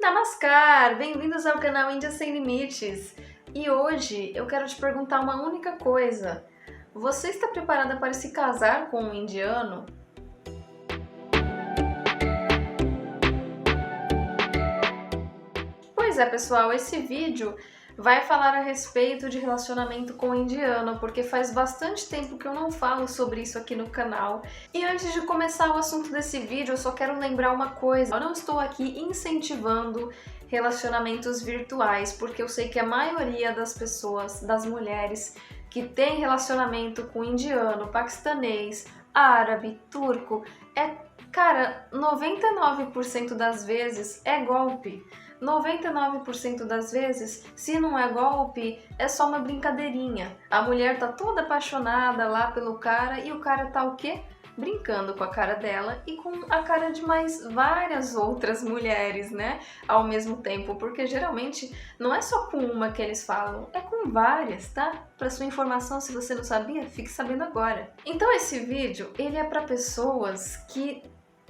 Namaskar! Bem-vindos ao canal Índia Sem Limites! E hoje eu quero te perguntar uma única coisa. Você está preparada para se casar com um indiano? Pois é, pessoal, esse vídeo vai falar a respeito de relacionamento com indiano, porque faz bastante tempo que eu não falo sobre isso aqui no canal. E antes de começar o assunto desse vídeo, eu só quero lembrar uma coisa. Eu não estou aqui incentivando relacionamentos virtuais, porque eu sei que a maioria das pessoas, das mulheres que tem relacionamento com indiano, paquistanês, árabe, turco, cara, 99% das vezes é golpe. 99% das vezes, se não é golpe, é só uma brincadeirinha. A mulher tá toda apaixonada lá pelo cara e o cara tá o quê? Brincando com a cara dela e com a cara de mais várias outras mulheres, né? Ao mesmo tempo, porque geralmente não é só com uma que eles falam, é com várias, tá? Para sua informação, se você não sabia, fique sabendo agora. Então esse vídeo, ele é para pessoas que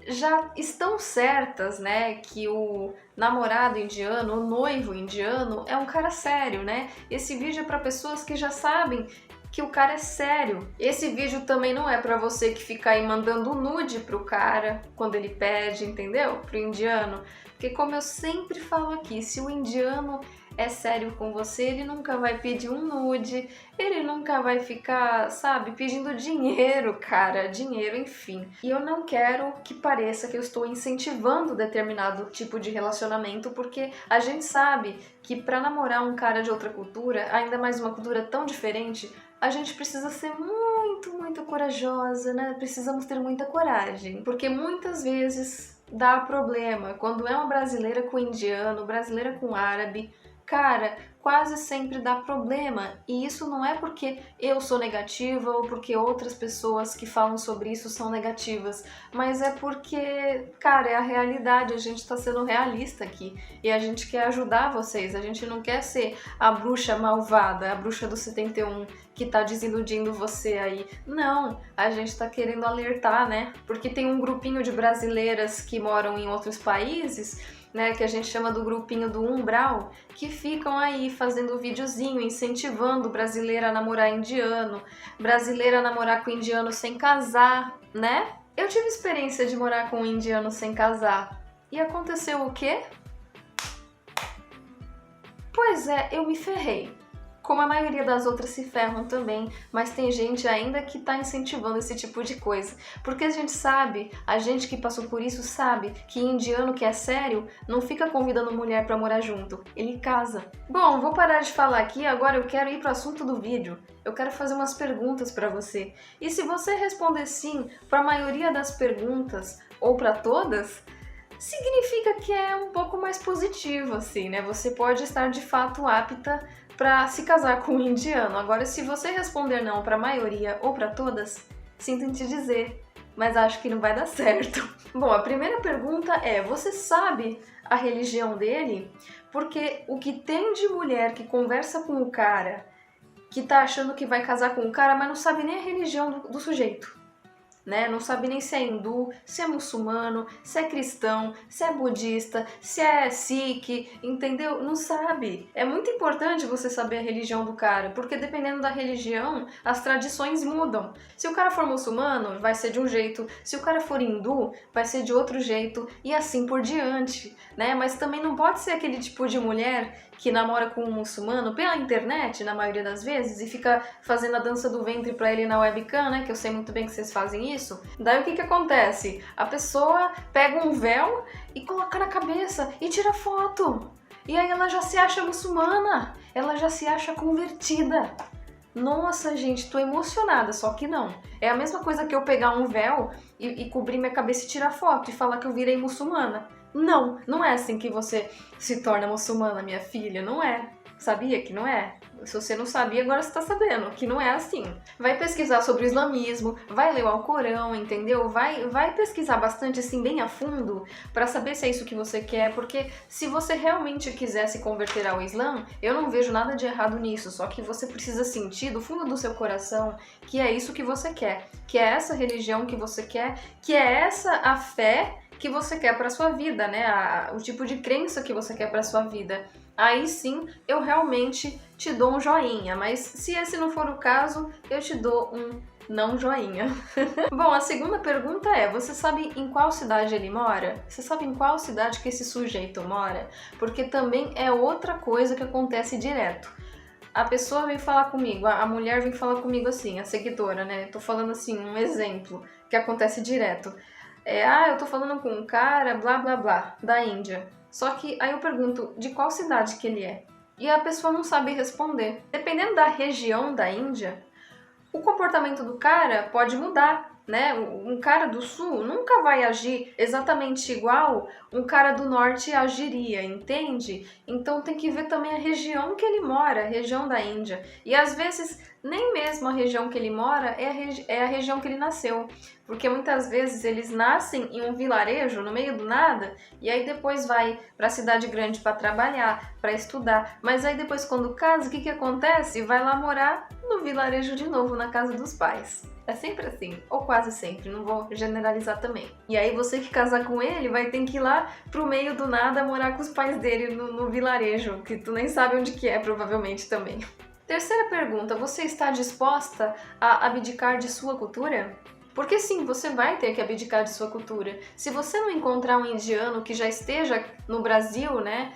já estão certas, né, que o namorado indiano, o noivo indiano é um cara sério, né? Esse vídeo é para pessoas que já sabem que o cara é sério. Esse vídeo também não é para você que fica aí mandando nude pro cara quando ele pede, entendeu? Pro indiano. Porque como eu sempre falo aqui, se o indiano é sério com você, ele nunca vai pedir um nude, ele nunca vai ficar, sabe, pedindo dinheiro, cara, dinheiro, enfim. E eu não quero que pareça que eu estou incentivando determinado tipo de relacionamento, porque a gente sabe que para namorar um cara de outra cultura, ainda mais uma cultura tão diferente, a gente precisa ser muito corajosa, né? Precisamos ter muita coragem, porque muitas vezes dá problema. Quando é uma brasileira com indiano, brasileira com árabe, cara, quase sempre dá problema. E isso não é porque eu sou negativa ou porque outras pessoas que falam sobre isso são negativas, mas é porque, cara, é a realidade, a gente tá sendo realista aqui e a gente quer ajudar vocês, a gente não quer ser a bruxa malvada, a bruxa do 71 que tá desiludindo você aí. Não, a gente tá querendo alertar, né? Porque tem um grupinho de brasileiras que moram em outros países, né, que a gente chama do grupinho do umbral, que ficam aí fazendo videozinho, incentivando brasileira a namorar indiano, brasileira a namorar com indiano sem casar, né? Eu tive experiência de morar com um indiano sem casar. E aconteceu o quê? Pois é, eu me ferrei. Como a maioria das outras se ferram também, mas tem gente ainda que tá incentivando esse tipo de coisa. Porque a gente sabe, a gente que passou por isso sabe que indiano que é sério não fica convidando mulher pra morar junto, ele casa. Bom, vou parar de falar aqui, agora eu quero ir pro assunto do vídeo. Eu quero fazer umas perguntas pra você. E se você responder sim pra maioria das perguntas, ou pra todas, significa que é um pouco mais positivo, assim, né? Você pode estar de fato apta para se casar com um indiano. Agora, se você responder não para a maioria ou para todas, sinto em te dizer, mas acho que não vai dar certo. Bom, a primeira pergunta é: você sabe a religião dele? Porque o que tem de mulher que conversa com o cara, que tá achando que vai casar com o cara, mas não sabe nem a religião do sujeito. Né? Não sabe nem se é hindu, se é muçulmano, se é cristão, se é budista, se é sikh, entendeu? Não sabe. É muito importante você saber a religião do cara, porque dependendo da religião, as tradições mudam. Se o cara for muçulmano, vai ser de um jeito, se o cara for hindu, vai ser de outro jeito, e assim por diante, né? Mas também não pode ser aquele tipo de mulher que namora com um muçulmano pela internet, na maioria das vezes, e fica fazendo a dança do ventre pra ele na webcam, né? Que eu sei muito bem que vocês fazem isso. Daí o que acontece? A pessoa pega um véu e coloca na cabeça e tira foto. E aí ela já se acha muçulmana, ela já se acha convertida. Nossa, gente, tô emocionada, só que não. É a mesma coisa que eu pegar um véu e cobrir minha cabeça e tirar foto e falar que eu virei muçulmana. Não, não é assim que você se torna muçulmana, minha filha, não é. Sabia que não é? Se você não sabia, agora você tá sabendo que não é assim. Vai pesquisar sobre o islamismo, vai ler o Alcorão, entendeu? Vai pesquisar bastante, assim, bem a fundo, pra saber se é isso que você quer, porque se você realmente quiser se converter ao Islã, eu não vejo nada de errado nisso, só que você precisa sentir do fundo do seu coração que é isso que você quer, que é essa religião que você quer, que é essa a fé que você quer para sua vida, né? O tipo de crença que você quer para sua vida. Aí sim, eu realmente te dou um joinha, mas se esse não for o caso, eu te dou um não joinha. Bom, a segunda pergunta é, você sabe em qual cidade ele mora? Você sabe em qual cidade que esse sujeito mora? Porque também é outra coisa que acontece direto. A pessoa vem falar comigo, a mulher vem falar comigo assim, a seguidora, né? Tô falando assim, um exemplo que acontece direto. Eu tô falando com um cara, blá blá blá, da Índia. Só que aí eu pergunto, de qual cidade que ele é? E a pessoa não sabe responder. Dependendo da região da Índia, o comportamento do cara pode mudar, né? Um cara do sul nunca vai agir exatamente igual um cara do norte agiria, entende? Então tem que ver também a região que ele mora, a região da Índia. E às vezes nem mesmo a região que ele mora é a região que ele nasceu. Porque muitas vezes eles nascem em um vilarejo, no meio do nada, e aí depois vai para a cidade grande para trabalhar, para estudar. Mas aí depois quando casa, o que acontece? Vai lá morar no vilarejo de novo, na casa dos pais. É sempre assim, ou quase sempre, não vou generalizar também. E aí você que casar com ele vai ter que ir lá pro meio do nada morar com os pais dele no vilarejo, que tu nem sabe onde que é, provavelmente também. Terceira pergunta, você está disposta a abdicar de sua cultura? Porque sim, você vai ter que abdicar de sua cultura. Se você não encontrar um indiano que já esteja no Brasil, né,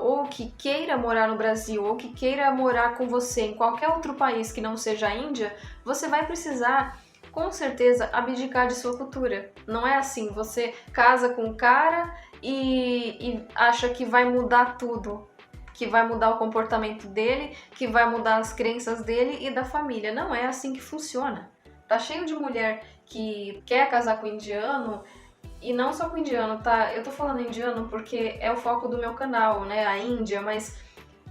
ou que queira morar no Brasil, ou que queira morar com você em qualquer outro país que não seja a Índia, você vai precisar, com certeza, abdicar de sua cultura. Não é assim, você casa com um cara e acha que vai mudar tudo, que vai mudar o comportamento dele, que vai mudar as crenças dele e da família. Não é assim que funciona. Tá cheio de mulher que quer casar com indiano, e não só com indiano, tá? Eu tô falando indiano porque é o foco do meu canal, né? A Índia, mas,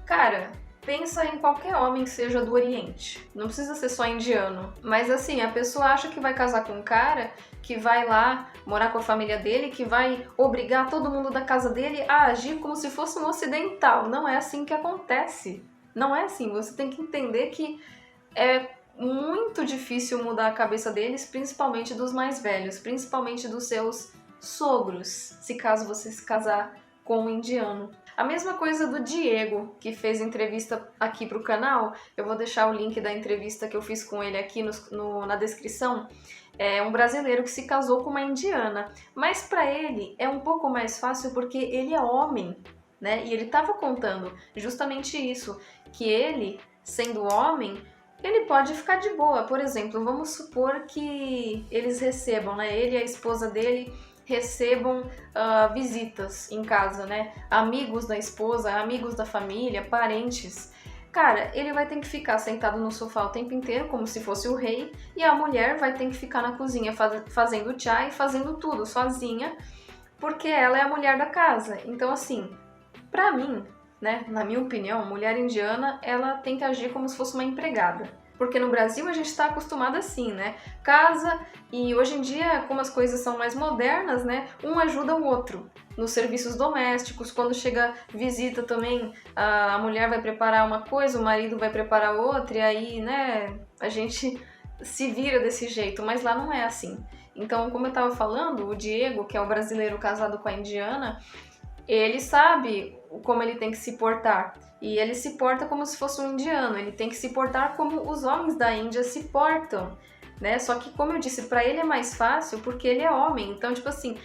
cara, pensa em qualquer homem que seja do Oriente. Não precisa ser só indiano. Mas assim, a pessoa acha que vai casar com um cara que vai lá morar com a família dele, que vai obrigar todo mundo da casa dele a agir como se fosse um ocidental. Não é assim que acontece. Não é assim. Você tem que entender que é muito difícil mudar a cabeça deles, principalmente dos mais velhos, principalmente dos seus sogros, se caso você se casar com um indiano. A mesma coisa do Diego, que fez entrevista aqui pro canal. Eu vou deixar o link da entrevista que eu fiz com ele aqui na descrição. É um brasileiro que se casou com uma indiana, mas para ele é um pouco mais fácil porque ele é homem, né? E ele estava contando justamente isso, que ele, sendo homem, ele pode ficar de boa. Por exemplo, vamos supor que eles recebam, né? Ele e a esposa dele recebam visitas em casa, né? Amigos da esposa, amigos da família, parentes. Cara, ele vai ter que ficar sentado no sofá o tempo inteiro, como se fosse o rei, e a mulher vai ter que ficar na cozinha fazendo chá e fazendo tudo sozinha, porque ela é a mulher da casa. Então, assim, pra mim, né, na minha opinião, mulher indiana, ela tem que agir como se fosse uma empregada. Porque no Brasil a gente está acostumado assim, né? Casa, e hoje em dia, como as coisas são mais modernas, né? Um ajuda o outro. Nos serviços domésticos, quando chega visita também, a mulher vai preparar uma coisa, o marido vai preparar outra, e aí, né, a gente se vira desse jeito, mas lá não é assim. Então, como eu estava falando, o Diego, que é o brasileiro casado com a indiana, ele sabe como ele tem que se portar. E ele se porta como se fosse um indiano. Ele tem que se portar como os homens da Índia se portam, né? Só que, como eu disse, pra ele é mais fácil porque ele é homem. Então, tipo assim,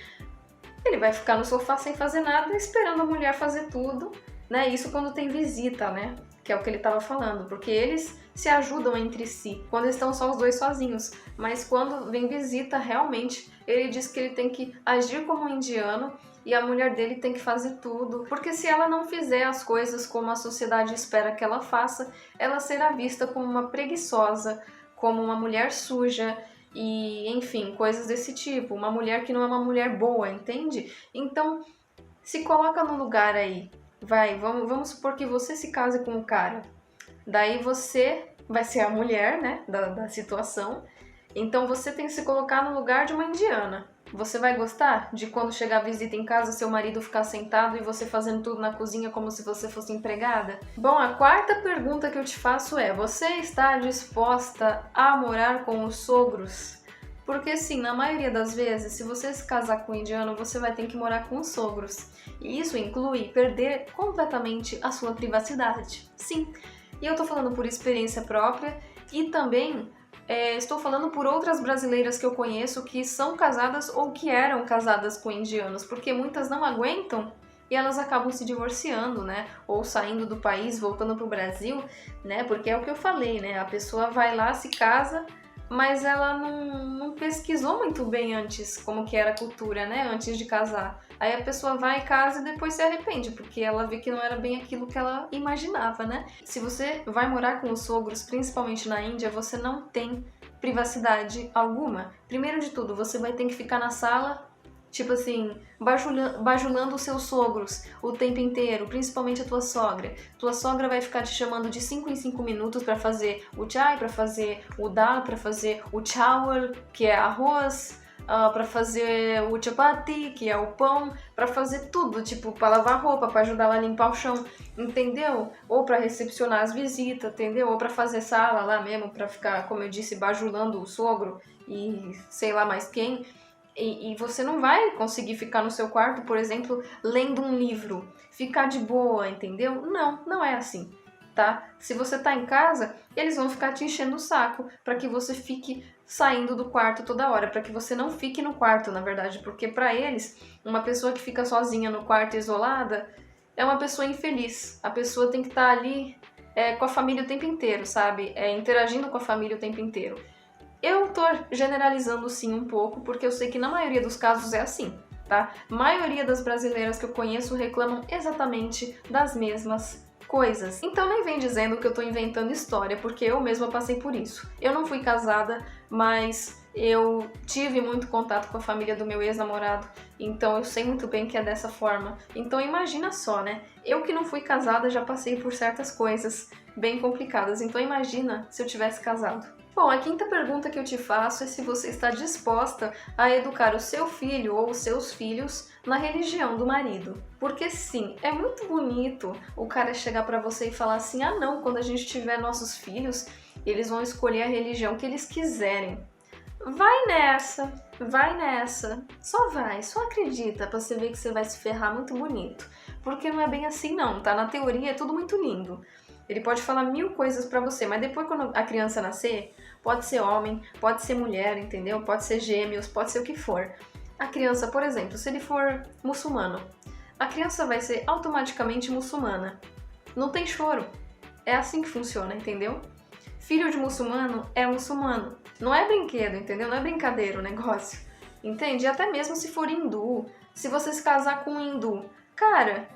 ele vai ficar no sofá sem fazer nada, esperando a mulher fazer tudo, né? Isso quando tem visita, né? Que é o que ele estava falando. Porque eles se ajudam entre si, quando estão só os dois sozinhos. Mas quando vem visita, realmente, ele diz que ele tem que agir como um indiano e a mulher dele tem que fazer tudo, porque se ela não fizer as coisas como a sociedade espera que ela faça, ela será vista como uma preguiçosa, como uma mulher suja e, enfim, coisas desse tipo, uma mulher que não é uma mulher boa, entende? Então, se coloca no lugar aí, vamos supor que você se case com um cara, daí você vai ser a mulher, né, da situação, então você tem que se colocar no lugar de uma indiana. Você vai gostar de quando chegar a visita em casa, seu marido ficar sentado e você fazendo tudo na cozinha como se você fosse empregada? Bom, a quarta pergunta que eu te faço é: você está disposta a morar com os sogros? Porque sim, na maioria das vezes, se você se casar com um indiano, você vai ter que morar com os sogros. E isso inclui perder completamente a sua privacidade. Sim, e eu tô falando por experiência própria e também estou falando por outras brasileiras que eu conheço que são casadas ou que eram casadas com indianos, porque muitas não aguentam e elas acabam se divorciando, né? Ou saindo do país, voltando pro Brasil, né? Porque é o que eu falei, né? A pessoa vai lá, se casa, mas ela não pesquisou muito bem antes como que era a cultura, né? Antes de casar. Aí a pessoa vai e casa e depois se arrepende, porque ela vê que não era bem aquilo que ela imaginava, né? Se você vai morar com os sogros, principalmente na Índia, você não tem privacidade alguma. Primeiro de tudo, você vai ter que ficar na sala, tipo assim, bajulando os seus sogros o tempo inteiro, principalmente a tua sogra. Tua sogra vai ficar te chamando de 5 em 5 minutos para fazer o chai, para fazer o dal, para fazer o chawal, que é arroz, para fazer o chapati, que é o pão, para fazer tudo, tipo, para lavar roupa, para ajudar ela a limpar o chão, entendeu? Ou para recepcionar as visitas, entendeu? Ou para fazer sala lá mesmo, para ficar, como eu disse, bajulando o sogro e sei lá mais quem. E você não vai conseguir ficar no seu quarto, por exemplo, lendo um livro, ficar de boa, entendeu? Não é assim, tá? Se você tá em casa, eles vão ficar te enchendo o saco para que você fique saindo do quarto toda hora, para que você não fique no quarto, na verdade, porque para eles, uma pessoa que fica sozinha no quarto isolada é uma pessoa infeliz. A pessoa tem que estar ali com a família o tempo inteiro, sabe? Interagindo com a família o tempo inteiro. Eu tô generalizando sim um pouco, porque eu sei que na maioria dos casos é assim, tá? A maioria das brasileiras que eu conheço reclamam exatamente das mesmas coisas. Então nem vem dizendo que eu tô inventando história, porque eu mesma passei por isso. Eu não fui casada, mas eu tive muito contato com a família do meu ex-namorado, então eu sei muito bem que é dessa forma. Então imagina só, né? Eu que não fui casada já passei por certas coisas bem complicadas, então imagina se eu tivesse casado. Bom, a quinta pergunta que eu te faço é se você está disposta a educar o seu filho ou os seus filhos na religião do marido. Porque sim, é muito bonito o cara chegar pra você e falar assim: ah não, quando a gente tiver nossos filhos, eles vão escolher a religião que eles quiserem. Vai nessa, só acredita pra você ver que você vai se ferrar muito bonito. Porque não é bem assim não, tá? Na teoria é tudo muito lindo. Ele pode falar 1000 coisas pra você, mas depois quando a criança nascer, pode ser homem, pode ser mulher, entendeu? Pode ser gêmeos, pode ser o que for. A criança, por exemplo, se ele for muçulmano, a criança vai ser automaticamente muçulmana. Não tem choro. É assim que funciona, entendeu? Filho de muçulmano é muçulmano. Não é brinquedo, entendeu? Não é brincadeira o negócio. Entende? E até mesmo se for hindu, se você se casar com um hindu, cara,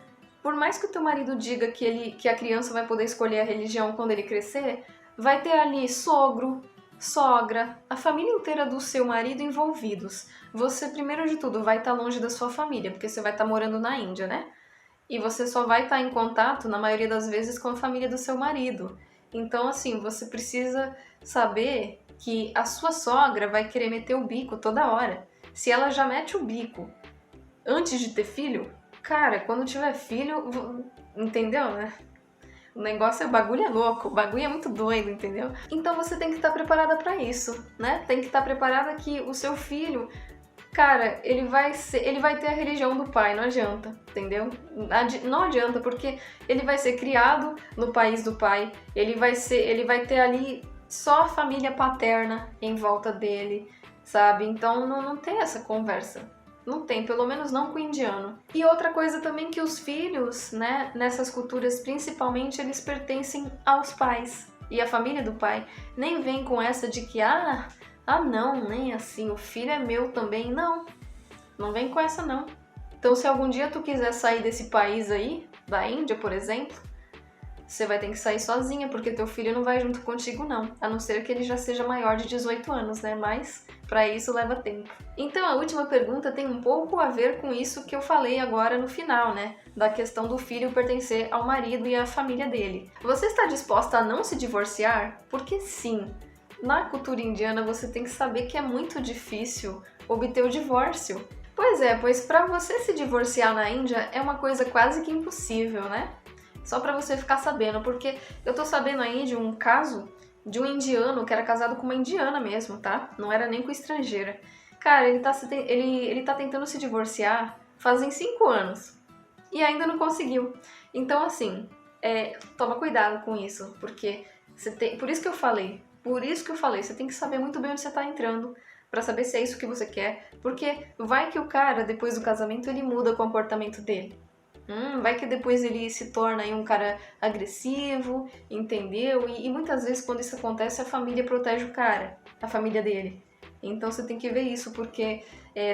por mais que o teu marido diga que a criança vai poder escolher a religião quando ele crescer, vai ter ali sogro, sogra, a família inteira do seu marido envolvidos. Você, primeiro de tudo, vai estar longe da sua família, porque você vai estar morando na Índia, né? E você só vai estar em contato, na maioria das vezes, com a família do seu marido. Então, assim, você precisa saber que a sua sogra vai querer meter o bico toda hora. Se ela já mete o bico antes de ter filho, cara, quando tiver filho, entendeu, né? O negócio, o bagulho é louco, o bagulho é muito doido, entendeu? Então você tem que estar preparada pra isso, né? Tem que estar preparada que o seu filho, cara, ele vai ter a religião do pai, não adianta, entendeu? Não adianta, porque ele vai ser criado no país do pai, ele vai ter ali só a família paterna em volta dele, sabe? Então não tem essa conversa. Não tem, pelo menos não com o indiano. E outra coisa também que os filhos, né, nessas culturas principalmente, eles pertencem aos pais. E a família do pai nem vem com essa de que, não, nem assim, o filho é meu também. Não vem com essa não. Então se algum dia tu quiser sair desse país aí, da Índia, por exemplo, você vai ter que sair sozinha, porque teu filho não vai junto contigo não, a não ser que ele já seja maior de 18 anos, né? Mas para isso leva tempo. Então a última pergunta tem um pouco a ver com isso que eu falei agora no final, né? Da questão do filho pertencer ao marido e à família dele. Você está disposta a não se divorciar? Porque sim, na cultura indiana você tem que saber que é muito difícil obter o divórcio. Pois para você se divorciar na Índia é uma coisa quase que impossível, né? Só pra você ficar sabendo, porque eu tô sabendo aí de um caso de um indiano que era casado com uma indiana mesmo, tá? Não era nem com estrangeira. Cara, ele tá tentando se divorciar fazem 5 anos e ainda não conseguiu. Então, assim, toma cuidado com isso, porque por isso que eu falei, você tem que saber muito bem onde você tá entrando pra saber se é isso que você quer, porque vai que o cara, depois do casamento, ele muda o comportamento dele. Vai que depois ele se torna aí um cara agressivo, entendeu? E muitas vezes quando isso acontece, a família protege o cara, a família dele. Então você tem que ver isso, porque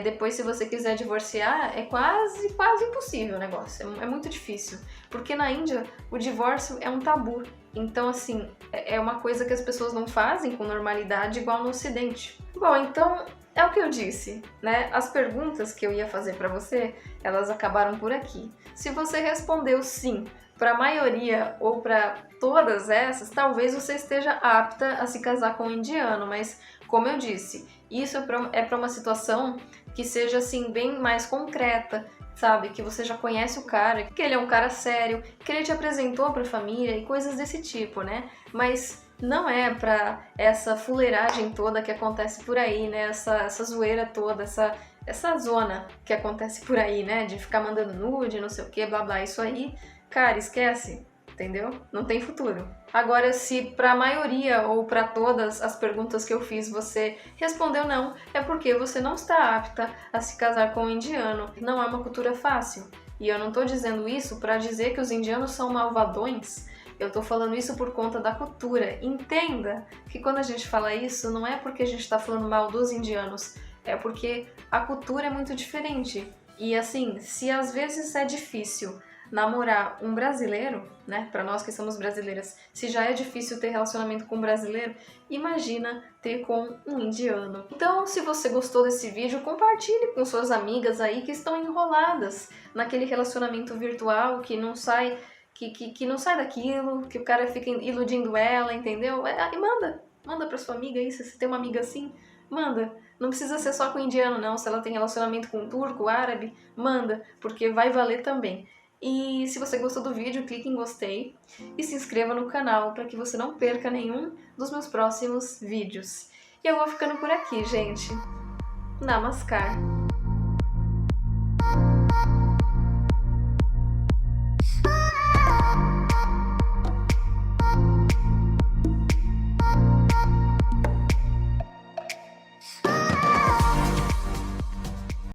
depois se você quiser divorciar, é quase impossível o negócio, é muito difícil. Porque na Índia, o divórcio é um tabu. Então, assim, é uma coisa que as pessoas não fazem com normalidade igual no Ocidente. Bom, então é o que eu disse, né? As perguntas que eu ia fazer pra você, elas acabaram por aqui. Se você respondeu sim para a maioria ou para todas essas, talvez você esteja apta a se casar com um indiano, mas como eu disse, isso é para uma situação que seja assim bem mais concreta, sabe? Que você já conhece o cara, que ele é um cara sério, que ele te apresentou para a família e coisas desse tipo, né? Mas não é pra essa fuleiragem toda que acontece por aí, né? Essa zoeira toda, essa zona que acontece por aí, né? De ficar mandando nude, não sei o que, blá blá. Isso aí, cara, esquece, entendeu? Não tem futuro. Agora, se pra maioria ou pra todas as perguntas que eu fiz você respondeu não, é porque você não está apta a se casar com um indiano. Não é uma cultura fácil. E eu não tô dizendo isso pra dizer que os indianos são malvadões. Eu tô falando isso por conta da cultura. Entenda que quando a gente fala isso, não é porque a gente tá falando mal dos indianos, é porque a cultura é muito diferente. E assim, se às vezes é difícil namorar um brasileiro, né, pra nós que somos brasileiras, se já é difícil ter relacionamento com um brasileiro, imagina ter com um indiano. Então, se você gostou desse vídeo, compartilhe com suas amigas aí que estão enroladas naquele relacionamento virtual que não sai que não sai daquilo, que o cara fica iludindo ela, entendeu? E manda pra sua amiga aí, se você tem uma amiga assim, manda. Não precisa ser só com indiano não, se ela tem relacionamento com turco, árabe, manda, porque vai valer também. E se você gostou do vídeo, clique em gostei e se inscreva no canal para que você não perca nenhum dos meus próximos vídeos. E eu vou ficando por aqui, gente. Namaskar!